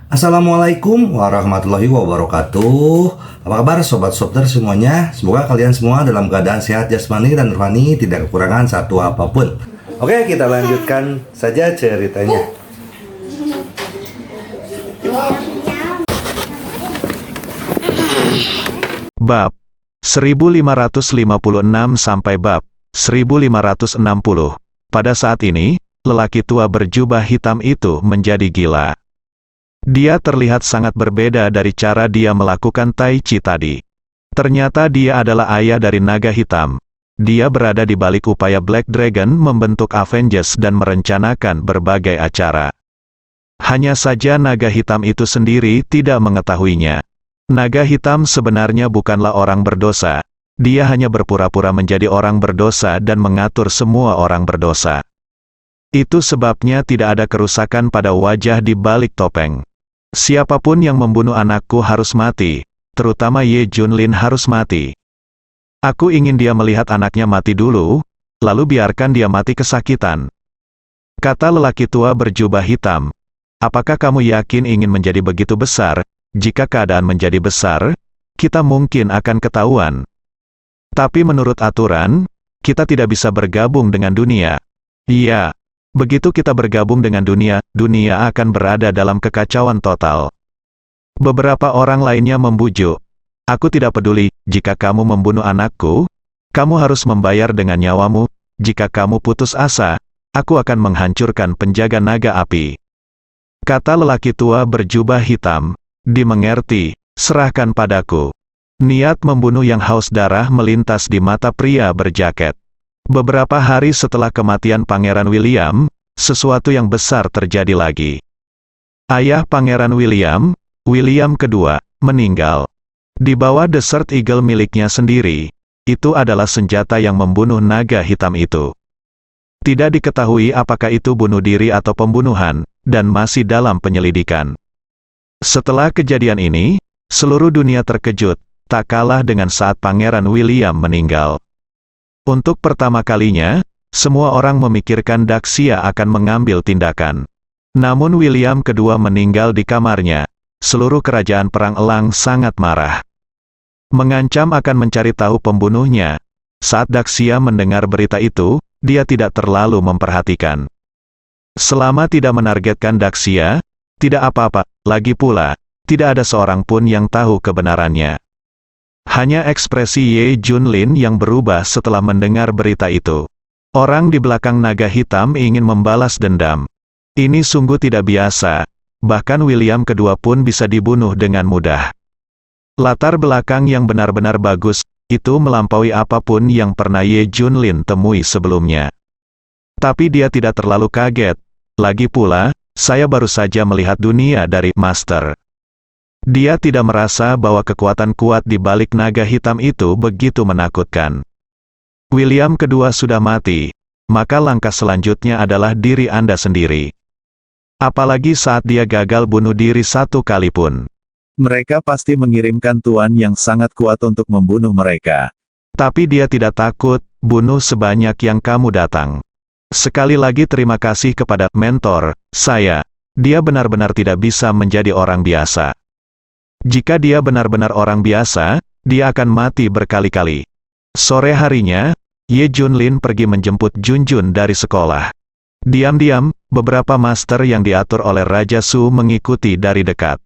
Assalamualaikum warahmatullahi wabarakatuh. Apa kabar sobat Sopter semuanya? Semoga kalian semua dalam keadaan sehat jasmani dan rohani, tidak kekurangan satu apapun. Oke, kita lanjutkan saja ceritanya. Bab 1556 sampai bab 1560. Pada saat ini, lelaki tua berjubah hitam itu menjadi gila. Dia terlihat sangat berbeda dari cara dia melakukan Tai Chi tadi. Ternyata dia adalah ayah dari naga hitam. Dia berada di balik upaya Black Dragon membentuk Avengers dan merencanakan berbagai acara. Hanya saja naga hitam itu sendiri tidak mengetahuinya. Naga hitam sebenarnya bukanlah orang berdosa. Dia hanya berpura-pura menjadi orang berdosa dan mengatur semua orang berdosa. Itu sebabnya tidak ada kerusakan pada wajah di balik topeng. Siapapun yang membunuh anakku harus mati, terutama Ye Junlin harus mati. Aku ingin dia melihat anaknya mati dulu, lalu biarkan dia mati kesakitan. Kata lelaki tua berjubah hitam. Apakah kamu yakin ingin menjadi begitu besar? Jika keadaan menjadi besar, kita mungkin akan ketahuan. Tapi menurut aturan, kita tidak bisa bergabung dengan dunia. Iya. Begitu kita bergabung dengan dunia, dunia akan berada dalam kekacauan total. Beberapa orang lainnya membujuk. Aku tidak peduli, jika kamu membunuh anakku, kamu harus membayar dengan nyawamu. Jika kamu putus asa, aku akan menghancurkan penjaga naga api. Kata lelaki tua berjubah hitam, dimengerti, serahkan padaku. Niat membunuh yang haus darah melintas di mata pria berjaket. Beberapa hari setelah kematian Pangeran William, sesuatu yang besar terjadi lagi. Ayah Pangeran William, William kedua, meninggal. Di bawah Desert Eagle miliknya sendiri, itu adalah senjata yang membunuh naga hitam itu. Tidak diketahui apakah itu bunuh diri atau pembunuhan, dan masih dalam penyelidikan. Setelah kejadian ini, seluruh dunia terkejut, tak kalah dengan saat Pangeran William meninggal. Untuk pertama kalinya, semua orang memikirkan Daxia akan mengambil tindakan. Namun William kedua meninggal di kamarnya. Seluruh kerajaan Perang Elang sangat marah. Mengancam akan mencari tahu pembunuhnya. Saat Daxia mendengar berita itu, dia tidak terlalu memperhatikan. Selama tidak menargetkan Daxia, tidak apa-apa, lagi pula, tidak ada seorang pun yang tahu kebenarannya. Hanya ekspresi Ye Junlin yang berubah setelah mendengar berita itu. Orang di belakang naga hitam ingin membalas dendam. Ini sungguh tidak biasa. Bahkan William kedua pun bisa dibunuh dengan mudah. Latar belakang yang benar-benar bagus, itu melampaui apapun yang pernah Ye Junlin temui sebelumnya. Tapi dia tidak terlalu kaget. Lagi pula, saya baru saja melihat dunia dari Master. Dia tidak merasa bahwa kekuatan kuat di balik naga hitam itu begitu menakutkan. William kedua sudah mati, maka langkah selanjutnya adalah diri Anda sendiri. Apalagi saat dia gagal bunuh diri satu kali pun. Mereka pasti mengirimkan tuan yang sangat kuat untuk membunuh mereka. Tapi dia tidak takut, bunuh sebanyak yang kamu datang. Sekali lagi terima kasih kepada mentor saya. Dia benar-benar tidak bisa menjadi orang biasa. Jika dia benar-benar orang biasa, dia akan mati berkali-kali. Sore harinya, Ye Junlin pergi menjemput Junjun dari sekolah. Diam-diam, beberapa master yang diatur oleh Raja Su mengikuti dari dekat.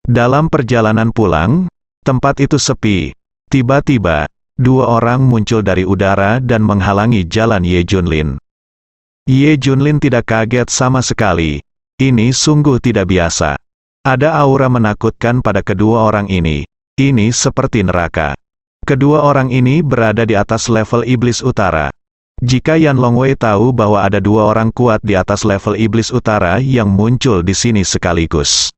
Dalam perjalanan pulang, tempat itu sepi. Tiba-tiba, dua orang muncul dari udara dan menghalangi jalan Ye Junlin. Ye Junlin tidak kaget sama sekali. Ini sungguh tidak biasa. Ada aura menakutkan pada kedua orang ini. Ini seperti neraka. Kedua orang ini berada di atas level iblis utara. Jika Yan Longwei tahu bahwa ada dua orang kuat di atas level iblis utara yang muncul di sini sekaligus.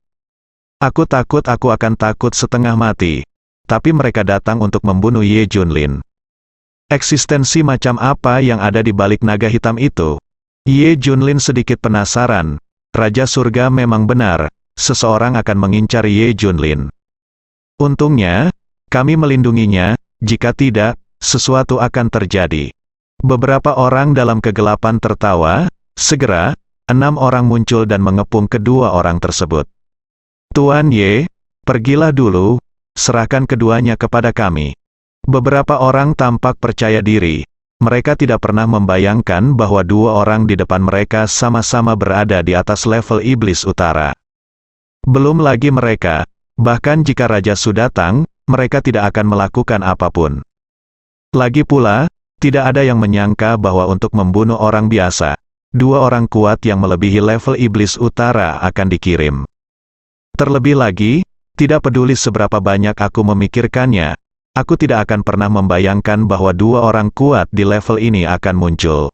Aku takut aku akan takut setengah mati. Tapi mereka datang untuk membunuh Ye Junlin. Eksistensi macam apa yang ada di balik naga hitam itu? Ye Junlin sedikit penasaran. Raja Surga memang benar. Seseorang akan mengincar Ye Junlin. Untungnya, kami melindunginya, jika tidak, sesuatu akan terjadi. Beberapa orang dalam kegelapan tertawa, segera, 6 orang muncul dan mengepung kedua orang tersebut. Tuan Ye, pergilah dulu, serahkan keduanya kepada kami. Beberapa orang tampak percaya diri. Mereka tidak pernah membayangkan bahwa dua orang di depan mereka sama-sama berada di atas level iblis utara. Belum lagi mereka, bahkan jika Raja Su datang, mereka tidak akan melakukan apapun. Lagi pula, tidak ada yang menyangka bahwa untuk membunuh orang biasa, dua orang kuat yang melebihi level iblis utara akan dikirim. Terlebih lagi, tidak peduli seberapa banyak aku memikirkannya, aku tidak akan pernah membayangkan bahwa dua orang kuat di level ini akan muncul.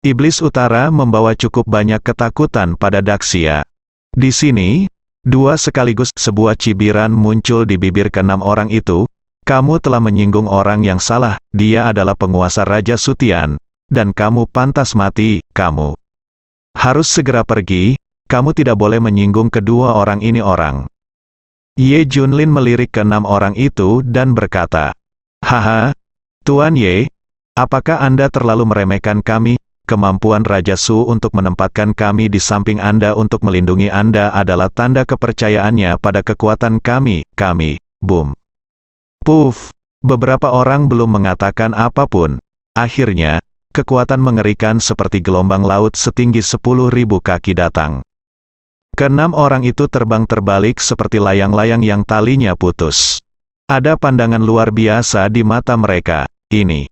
Iblis utara membawa cukup banyak ketakutan pada Daxia. Di sini, dua sekaligus sebuah cibiran muncul di bibir keenam orang itu. Kamu telah menyinggung orang yang salah, dia adalah penguasa Raja Sutian, dan kamu pantas mati, kamu harus segera pergi, kamu tidak boleh menyinggung kedua orang ini orang. Ye Junlin melirik keenam orang itu dan berkata, "Haha, Tuan Ye, apakah Anda terlalu meremehkan kami? Kemampuan Raja Su untuk menempatkan kami di samping Anda untuk melindungi Anda adalah tanda kepercayaannya pada kekuatan kami, boom." Puff, beberapa orang belum mengatakan apapun. Akhirnya, kekuatan mengerikan seperti gelombang laut setinggi 10.000 kaki datang. Keenam orang itu terbang terbalik seperti layang-layang yang talinya putus. Ada pandangan luar biasa di mata mereka. Ini.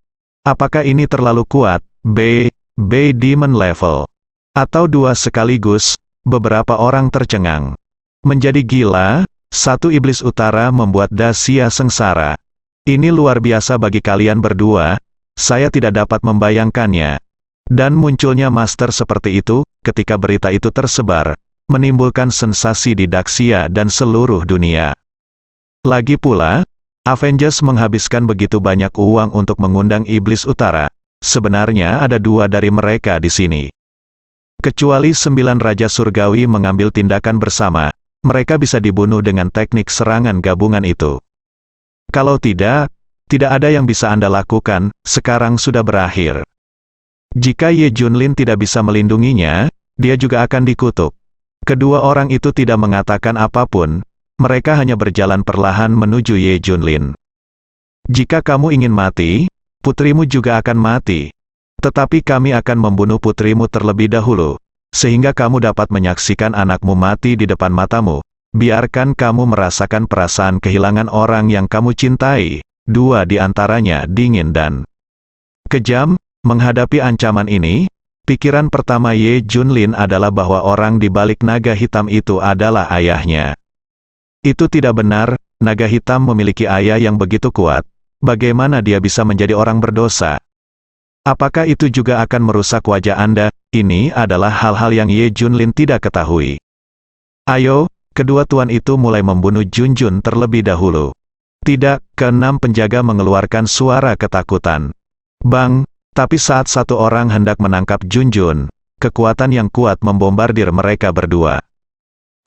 Apakah ini terlalu kuat? B Demon level. Atau dua sekaligus, beberapa orang tercengang. Menjadi gila, satu iblis utara membuat Daxia sengsara. Ini luar biasa bagi kalian berdua, saya tidak dapat membayangkannya. Dan munculnya master seperti itu, ketika berita itu tersebar, menimbulkan sensasi di Daxia dan seluruh dunia. Lagi pula, Avengers menghabiskan begitu banyak uang untuk mengundang iblis utara. Sebenarnya ada dua dari mereka di sini. Kecuali 9 Raja Surgawi mengambil tindakan bersama, mereka bisa dibunuh dengan teknik serangan gabungan itu. Kalau tidak ada yang bisa Anda lakukan, sekarang sudah berakhir. Jika Ye Junlin tidak bisa melindunginya, dia juga akan dikutuk. Kedua orang itu tidak mengatakan apapun, mereka hanya berjalan perlahan menuju Ye Junlin. Jika kamu ingin mati, putrimu juga akan mati. Tetapi kami akan membunuh putrimu terlebih dahulu, sehingga kamu dapat menyaksikan anakmu mati di depan matamu. Biarkan kamu merasakan perasaan kehilangan orang yang kamu cintai. Dua di antaranya dingin dan kejam. Menghadapi ancaman ini, pikiran pertama Ye Junlin adalah bahwa orang di balik naga hitam itu adalah ayahnya. Itu tidak benar, naga hitam memiliki ayah yang begitu kuat. Bagaimana dia bisa menjadi orang berdosa? Apakah itu juga akan merusak wajah Anda? Ini adalah hal-hal yang Ye Junlin tidak ketahui. Ayo, kedua tuan itu mulai membunuh Junjun terlebih dahulu. Tidak, keenam penjaga mengeluarkan suara ketakutan. Bang! Tapi saat satu orang hendak menangkap Junjun, kekuatan yang kuat membombardir mereka berdua.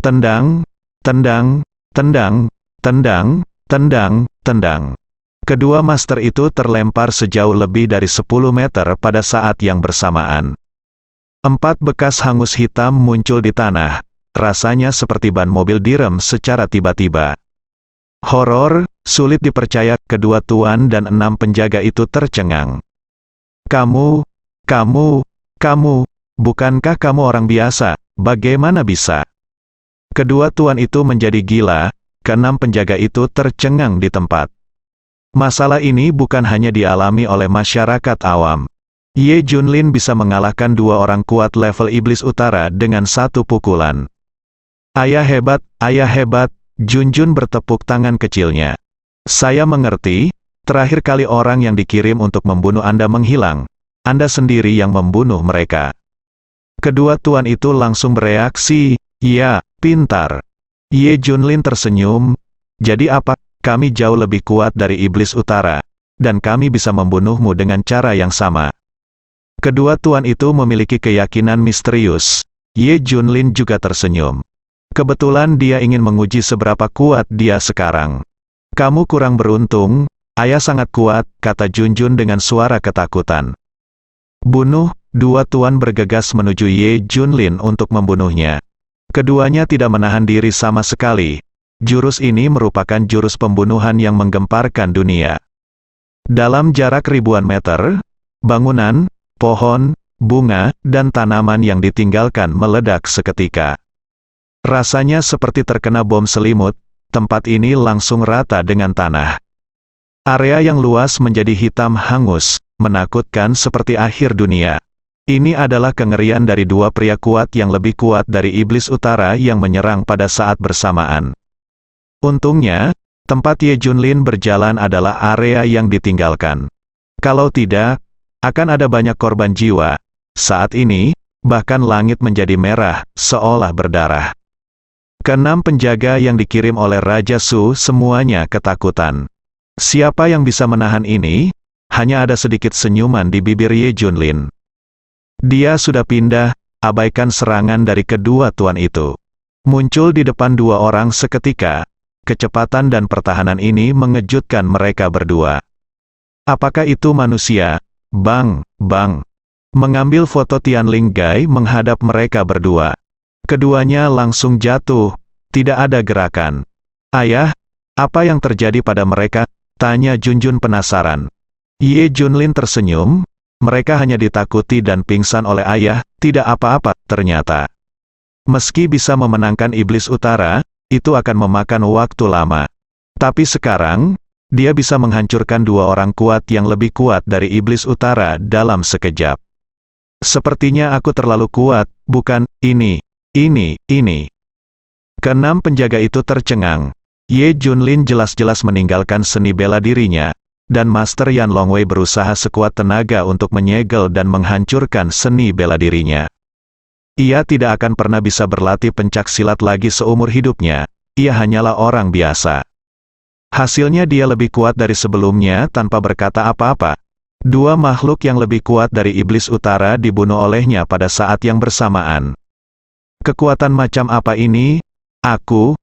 Tendang, tendang, tendang, tendang, tendang, tendang. Kedua master itu terlempar sejauh lebih dari 10 meter pada saat yang bersamaan. 4 bekas hangus hitam muncul di tanah, rasanya seperti ban mobil direm secara tiba-tiba. Horor, sulit dipercaya, kedua tuan dan 6 penjaga itu tercengang. Kamu, bukankah kamu orang biasa, bagaimana bisa? Kedua tuan itu menjadi gila, keenam penjaga itu tercengang di tempat. Masalah ini bukan hanya dialami oleh masyarakat awam. Ye Junlin bisa mengalahkan dua orang kuat level iblis utara dengan satu pukulan. Ayah hebat, Junjun bertepuk tangan kecilnya. Saya mengerti. Terakhir kali orang yang dikirim untuk membunuh Anda menghilang. Anda sendiri yang membunuh mereka. Kedua tuan itu langsung bereaksi, ya, pintar. Ye Junlin tersenyum. Jadi apa? Kami jauh lebih kuat dari iblis utara. Dan kami bisa membunuhmu dengan cara yang sama. Kedua tuan itu memiliki keyakinan misterius. Ye Junlin juga tersenyum. Kebetulan dia ingin menguji seberapa kuat dia sekarang. Kamu kurang beruntung. Ayah sangat kuat, kata Junjun dengan suara ketakutan. Bunuh, dua tuan bergegas menuju Ye Junlin untuk membunuhnya. Keduanya tidak menahan diri sama sekali. Jurus ini merupakan jurus pembunuhan yang menggemparkan dunia. Dalam jarak ribuan meter, bangunan, pohon, bunga, dan tanaman yang ditinggalkan meledak seketika. Rasanya seperti terkena bom selimut, tempat ini langsung rata dengan tanah. Area yang luas menjadi hitam hangus, menakutkan seperti akhir dunia. Ini adalah kengerian dari dua pria kuat yang lebih kuat dari iblis utara yang menyerang pada saat bersamaan. Untungnya, tempat Ye Junlin berjalan adalah area yang ditinggalkan. Kalau tidak, akan ada banyak korban jiwa. Saat ini, bahkan langit menjadi merah, seolah berdarah. Keenam penjaga yang dikirim oleh Raja Su semuanya ketakutan. Siapa yang bisa menahan ini? Hanya ada sedikit senyuman di bibir Ye Junlin. Dia sudah pindah, abaikan serangan dari kedua tuan itu. Muncul di depan dua orang seketika. Kecepatan dan pertahanan ini mengejutkan mereka berdua. Apakah itu manusia? Bang, bang. Mengambil foto Tianling Gai menghadap mereka berdua. Keduanya langsung jatuh, tidak ada gerakan. Ayah, apa yang terjadi pada mereka? Tanya Junjun penasaran. Ye Junlin tersenyum, mereka hanya ditakuti dan pingsan oleh ayah, tidak apa-apa, ternyata. Meski bisa memenangkan iblis utara, itu akan memakan waktu lama. Tapi sekarang, dia bisa menghancurkan dua orang kuat yang lebih kuat dari iblis utara dalam sekejap. Sepertinya aku terlalu kuat, bukan, ini. Keenam penjaga itu tercengang. Ye Junlin jelas-jelas meninggalkan seni bela dirinya, dan Master Yan Longwei berusaha sekuat tenaga untuk menyegel dan menghancurkan seni bela dirinya. Ia tidak akan pernah bisa berlatih pencak silat lagi seumur hidupnya, ia hanyalah orang biasa. Hasilnya dia lebih kuat dari sebelumnya tanpa berkata apa-apa. Dua makhluk yang lebih kuat dari iblis utara dibunuh olehnya pada saat yang bersamaan. Kekuatan macam apa ini? Aku.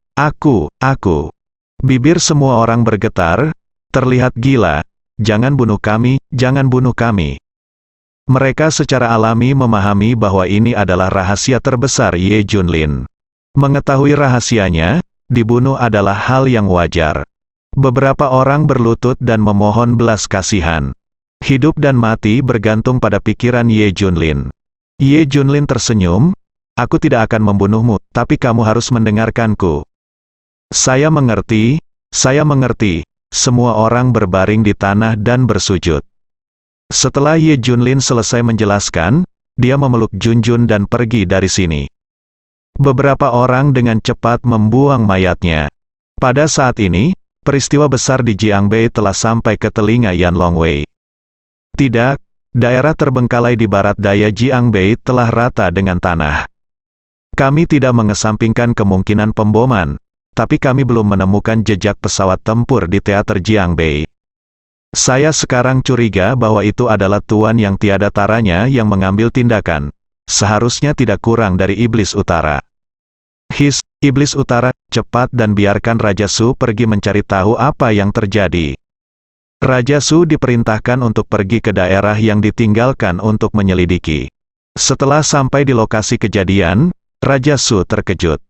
Bibir semua orang bergetar, terlihat gila. Jangan bunuh kami, jangan bunuh kami. Mereka secara alami memahami bahwa ini adalah rahasia terbesar Ye Junlin. Mengetahui rahasianya, dibunuh adalah hal yang wajar. Beberapa orang berlutut dan memohon belas kasihan. Hidup dan mati bergantung pada pikiran Ye Junlin. Ye Junlin tersenyum, aku tidak akan membunuhmu, tapi kamu harus mendengarkanku. Saya mengerti, semua orang berbaring di tanah dan bersujud. Setelah Ye Junlin selesai menjelaskan, dia memeluk Junjun dan pergi dari sini. Beberapa orang dengan cepat membuang mayatnya. Pada saat ini, peristiwa besar di Jiangbei telah sampai ke telinga Yan Longwei. Tidak, daerah terbengkalai di barat daya Jiangbei telah rata dengan tanah. Kami tidak mengesampingkan kemungkinan pemboman, tapi kami belum menemukan jejak pesawat tempur di teater Jiangbei. Saya sekarang curiga bahwa itu adalah tuan yang tiada taranya yang mengambil tindakan. Seharusnya tidak kurang dari iblis utara. Iblis utara, cepat dan biarkan Raja Su pergi mencari tahu apa yang terjadi. Raja Su diperintahkan untuk pergi ke daerah yang ditinggalkan untuk menyelidiki. Setelah sampai di lokasi kejadian, Raja Su terkejut.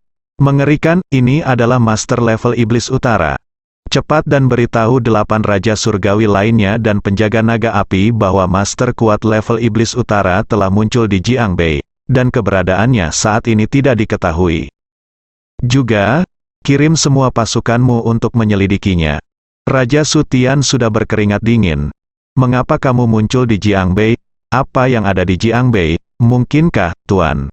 Mengerikan, ini adalah master level iblis utara. Cepat dan beritahu 8 raja surgawi lainnya dan penjaga naga api bahwa master kuat level iblis utara telah muncul di Jiangbei, dan keberadaannya saat ini tidak diketahui. Juga, kirim semua pasukanmu untuk menyelidikinya. Raja Sutian sudah berkeringat dingin. Mengapa kamu muncul di Jiangbei? Apa yang ada di Jiangbei? Mungkinkah, Tuan?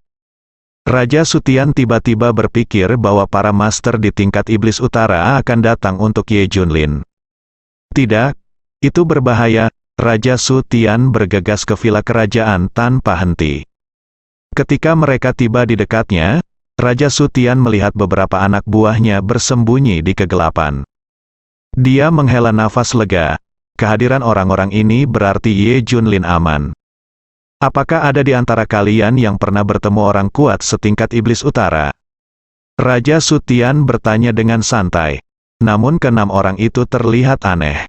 Raja Sutian tiba-tiba berpikir bahwa para master di tingkat iblis utara akan datang untuk Ye Junlin. Tidak, itu berbahaya. Raja Sutian bergegas ke villa kerajaan tanpa henti. Ketika mereka tiba di dekatnya, Raja Sutian melihat beberapa anak buahnya bersembunyi di kegelapan. Dia menghela nafas lega. Kehadiran orang-orang ini berarti Ye Junlin aman. Apakah ada di antara kalian yang pernah bertemu orang kuat setingkat iblis utara? Raja Sutian bertanya dengan santai. Namun ke-6 orang itu terlihat aneh.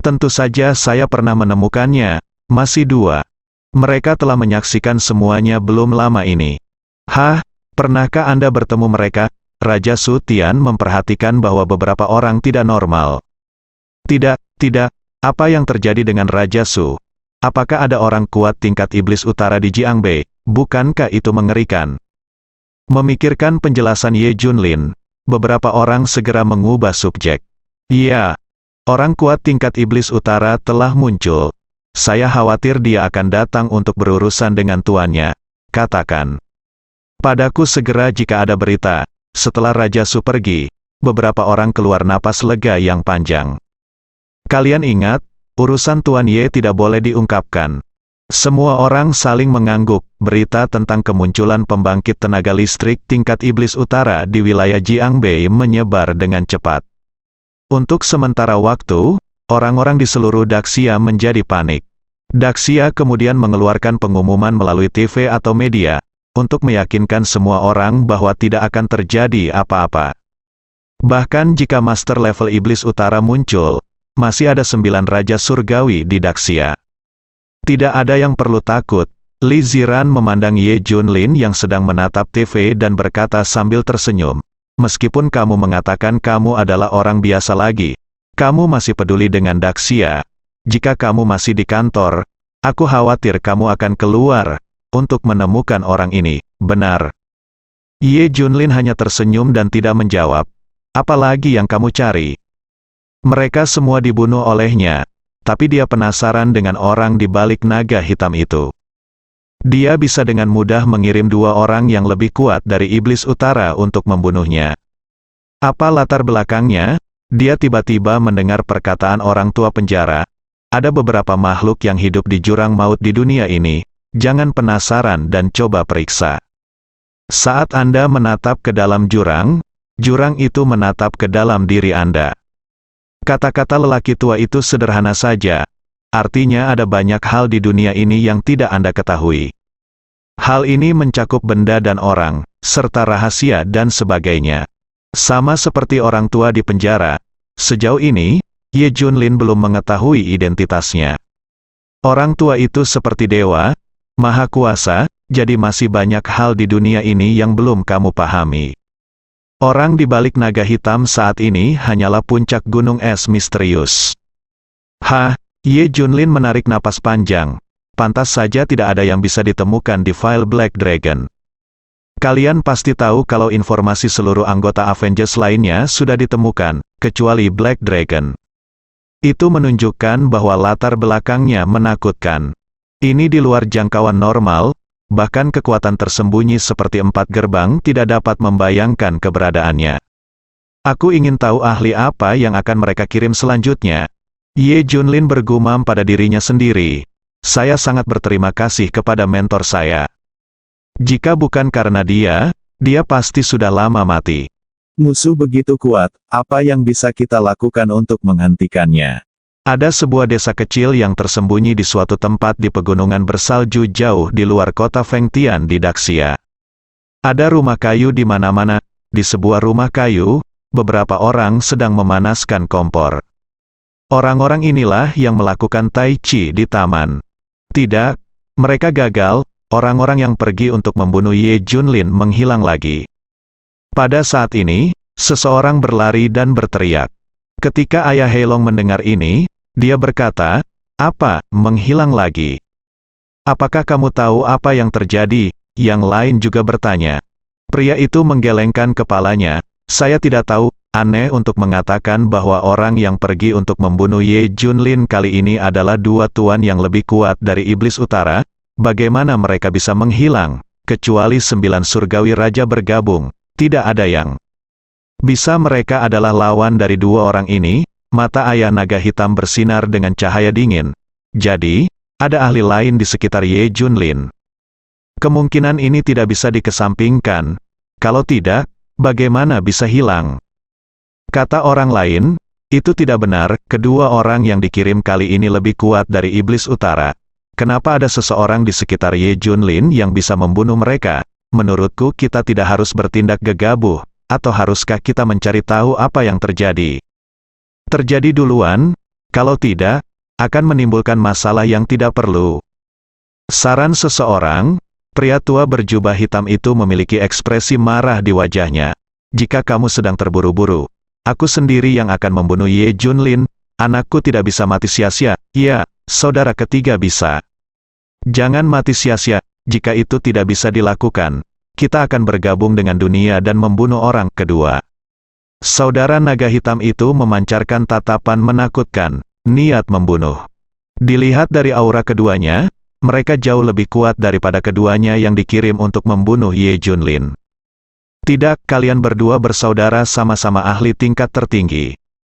Tentu saja saya pernah menemukannya. Masih 2. Mereka telah menyaksikan semuanya belum lama ini. Hah? Pernahkah Anda bertemu mereka? Raja Su Tian memperhatikan bahwa beberapa orang tidak normal. Tidak, tidak. Apa yang terjadi dengan Raja Su? Apakah ada orang kuat tingkat iblis utara di Jiangbei? Bukankah itu mengerikan? Memikirkan penjelasan Ye Junlin, beberapa orang segera mengubah subjek. Iya, orang kuat tingkat iblis utara telah muncul. Saya khawatir dia akan datang untuk berurusan dengan tuannya. Katakan. Padaku segera jika ada berita. Setelah Raja Su pergi, beberapa orang keluar napas lega yang panjang. Kalian ingat, urusan Tuan Ye tidak boleh diungkapkan. Semua orang saling mengangguk. Berita tentang kemunculan pembangkit tenaga listrik tingkat iblis utara di wilayah Jiangbei menyebar dengan cepat. Untuk sementara waktu, orang-orang di seluruh Daxia menjadi panik. Daxia kemudian mengeluarkan pengumuman melalui TV atau media, untuk meyakinkan semua orang bahwa tidak akan terjadi apa-apa. Bahkan jika Master level Iblis Utara muncul, masih ada 9 Raja Surgawi di Daxia. Tidak ada yang perlu takut. Li Ziran memandang Ye Junlin yang sedang menatap TV dan berkata sambil tersenyum, meskipun kamu mengatakan kamu adalah orang biasa lagi, kamu masih peduli dengan Daxia. Jika kamu masih di kantor, aku khawatir kamu akan keluar untuk menemukan orang ini, benar. Ye Junlin hanya tersenyum dan tidak menjawab. Apalagi yang kamu cari? Mereka semua dibunuh olehnya, tapi dia penasaran dengan orang di balik naga hitam itu. Dia bisa dengan mudah mengirim 2 orang yang lebih kuat dari Iblis Utara untuk membunuhnya. Apa latar belakangnya? Dia tiba-tiba mendengar perkataan orang tua penjara. Ada beberapa makhluk yang hidup di jurang maut di dunia ini. Jangan penasaran dan coba periksa. Saat Anda menatap ke dalam jurang, jurang itu menatap ke dalam diri Anda. Kata-kata lelaki tua itu sederhana saja. Artinya ada banyak hal di dunia ini yang tidak Anda ketahui. Hal ini mencakup benda dan orang, serta rahasia dan sebagainya. Sama seperti orang tua di penjara, sejauh ini, Ye Junlin belum mengetahui identitasnya. Orang tua itu seperti dewa, Maha Kuasa, jadi masih banyak hal di dunia ini yang belum kamu pahami. Orang di balik naga hitam saat ini hanyalah puncak gunung es misterius. Ye Junlin menarik napas panjang. Pantas saja tidak ada yang bisa ditemukan di file Black Dragon. Kalian pasti tahu kalau informasi seluruh anggota Avengers lainnya sudah ditemukan, kecuali Black Dragon. Itu menunjukkan bahwa latar belakangnya menakutkan. Ini di luar jangkauan normal, bahkan kekuatan tersembunyi seperti 4 gerbang tidak dapat membayangkan keberadaannya. Aku ingin tahu ahli apa yang akan mereka kirim selanjutnya. Ye Junlin bergumam pada dirinya sendiri. Saya sangat berterima kasih kepada mentor saya. Jika bukan karena dia pasti sudah lama mati. Musuh begitu kuat, apa yang bisa kita lakukan untuk menghentikannya? Ada sebuah desa kecil yang tersembunyi di suatu tempat di pegunungan bersalju jauh di luar kota Fengtian di Daxia. Ada rumah kayu di mana-mana. Di sebuah rumah kayu, beberapa orang sedang memanaskan kompor. Orang-orang inilah yang melakukan tai chi di taman. Tidak, mereka gagal. Orang-orang yang pergi untuk membunuh Ye Junlin menghilang lagi. Pada saat ini, seseorang berlari dan berteriak. Ketika Ayah Heilong mendengar ini, dia berkata, "Apa, menghilang lagi? Apakah kamu tahu apa yang terjadi?" Yang lain juga bertanya. Pria itu menggelengkan kepalanya. Saya tidak tahu, aneh untuk mengatakan bahwa orang yang pergi untuk membunuh Ye Junlin kali ini adalah 2 tuan yang lebih kuat dari Iblis Utara. Bagaimana mereka bisa menghilang? Kecuali 9 surgawi raja bergabung, tidak ada yang bisa. Mereka adalah lawan dari 2 orang ini. Mata ayah naga hitam bersinar dengan cahaya dingin. Jadi, ada ahli lain di sekitar Ye Junlin. Kemungkinan ini tidak bisa dikesampingkan. Kalau tidak, bagaimana bisa hilang? Kata orang lain, itu tidak benar. Kedua orang yang dikirim kali ini lebih kuat dari Iblis Utara. Kenapa ada seseorang di sekitar Ye Junlin yang bisa membunuh mereka? Menurutku kita tidak harus bertindak gegabah. Atau haruskah kita mencari tahu apa yang terjadi? Terjadi duluan, kalau tidak, akan menimbulkan masalah yang tidak perlu. Saran seseorang, Pria tua berjubah hitam itu memiliki ekspresi marah di wajahnya. Jika kamu sedang terburu-buru, aku sendiri yang akan membunuh Ye Junlin. Anakku tidak bisa mati sia-sia. Ya, saudara ketiga bisa. Jangan mati sia-sia. Jika itu tidak bisa dilakukan, kita akan bergabung dengan dunia dan membunuh orang kedua. Saudara naga hitam itu memancarkan tatapan menakutkan, niat membunuh. Dilihat dari aura keduanya, mereka jauh lebih kuat daripada keduanya yang dikirim untuk membunuh Ye Junlin. Tidak, kalian berdua bersaudara sama-sama ahli tingkat tertinggi.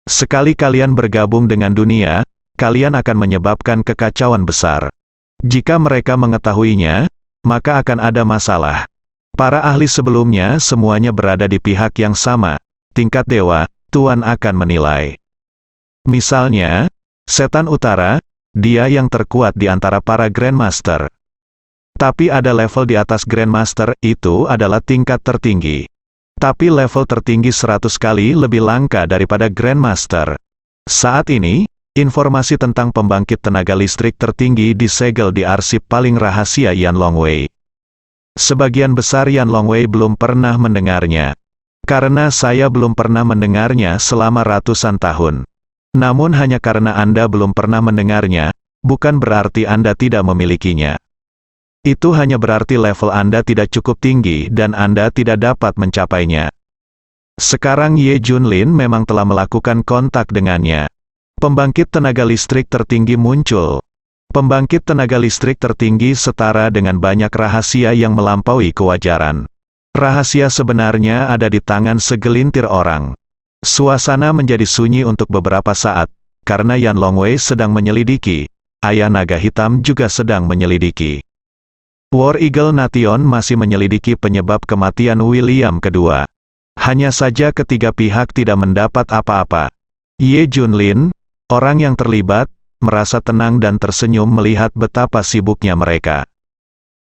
Sekali kalian bergabung dengan dunia, kalian akan menyebabkan kekacauan besar. Jika mereka mengetahuinya, maka akan ada masalah. Para ahli sebelumnya semuanya berada di pihak yang sama. Tingkat dewa, Tuan akan menilai. Misalnya, Setan Utara, dia yang terkuat di antara para Grandmaster. Tapi ada level di atas Grandmaster, itu adalah tingkat tertinggi. Tapi level tertinggi 100 kali lebih langka daripada Grandmaster. Saat ini, informasi tentang pembangkit tenaga listrik tertinggi disegel di arsip paling rahasia Yan Longwei. Sebagian besar Yan Longwei belum pernah mendengarnya. Karena saya belum pernah mendengarnya selama ratusan tahun. Namun hanya karena Anda belum pernah mendengarnya, bukan berarti Anda tidak memilikinya. Itu hanya berarti level Anda tidak cukup tinggi dan Anda tidak dapat mencapainya. Sekarang Ye Junlin memang telah melakukan kontak dengannya. Pembangkit tenaga listrik tertinggi muncul. Pembangkit tenaga listrik tertinggi setara dengan banyak rahasia yang melampaui kewajaran. Rahasia sebenarnya ada di tangan segelintir orang. Suasana menjadi sunyi untuk beberapa saat, karena Yan Longwei sedang menyelidiki. Ayah naga hitam juga sedang menyelidiki. War Eagle Nation masih menyelidiki penyebab kematian William kedua. Hanya saja ketiga pihak tidak mendapat apa-apa. Ye Junlin, orang yang terlibat, merasa tenang dan tersenyum melihat betapa sibuknya mereka.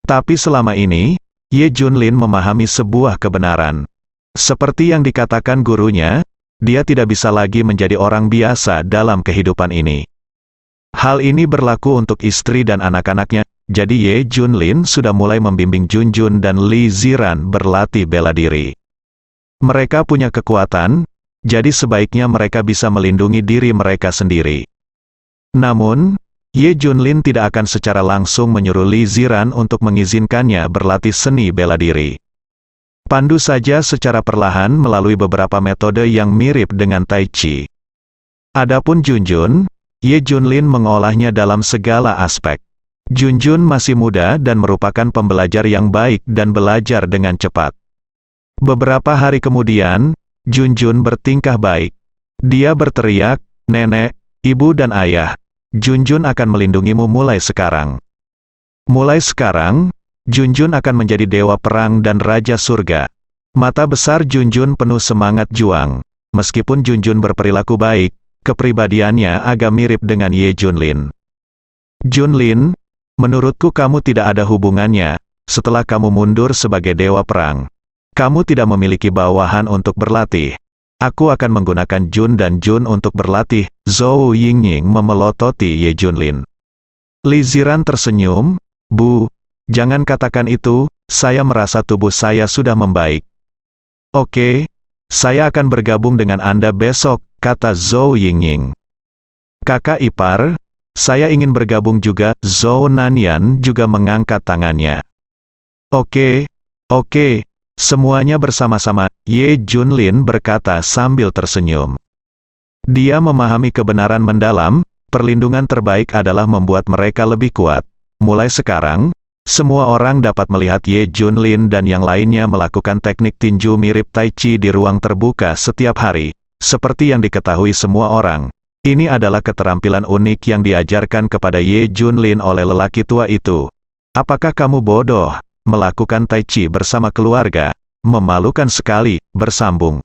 Tapi selama ini, Ye Junlin memahami sebuah kebenaran. Seperti yang dikatakan gurunya, dia tidak bisa lagi menjadi orang biasa dalam kehidupan ini. Hal ini berlaku untuk istri dan anak-anaknya, jadi Ye Junlin sudah mulai membimbing Junjun dan Li Ziran berlatih bela diri. Mereka punya kekuatan, jadi sebaiknya mereka bisa melindungi diri mereka sendiri. Namun, Ye Junlin tidak akan secara langsung menyuruh Li Ziran untuk mengizinkannya berlatih seni bela diri. Pandu saja secara perlahan melalui beberapa metode yang mirip dengan Tai Chi. Adapun Junjun, Ye Junlin mengolahnya dalam segala aspek. Junjun masih muda dan merupakan pembelajar yang baik dan belajar dengan cepat. Beberapa hari kemudian, Junjun bertingkah baik. Dia berteriak, "Nenek, ibu dan ayah, Junjun akan melindungimu mulai sekarang." Mulai sekarang, Junjun akan menjadi dewa perang dan raja surga. Mata besar Junjun penuh semangat juang. Meskipun Junjun berperilaku baik, kepribadiannya agak mirip dengan Ye Junlin. Junlin, menurutku kamu tidak ada hubungannya. Setelah kamu mundur sebagai dewa perang, kamu tidak memiliki bawahan untuk berlatih. Aku akan menggunakan Jun dan Jun untuk berlatih. Zhou Yingying memelototi Ye Junlin. Li Ziran tersenyum, "Bu, jangan katakan itu, saya merasa tubuh saya sudah membaik." "Oke, saya akan bergabung dengan Anda besok," kata Zhou Yingying. "Kakak ipar, saya ingin bergabung juga." Zhou Nanyan juga mengangkat tangannya. Oke, semuanya bersama-sama," Ye Junlin berkata sambil tersenyum. Dia memahami kebenaran mendalam, perlindungan terbaik adalah membuat mereka lebih kuat. Mulai sekarang, semua orang dapat melihat Ye Junlin dan yang lainnya melakukan teknik tinju mirip Tai Chi di ruang terbuka setiap hari. Seperti yang diketahui semua orang, ini adalah keterampilan unik yang diajarkan kepada Ye Junlin oleh lelaki tua itu. "Apakah kamu bodoh? Melakukan Tai Chi bersama keluarga? Memalukan sekali," bersambung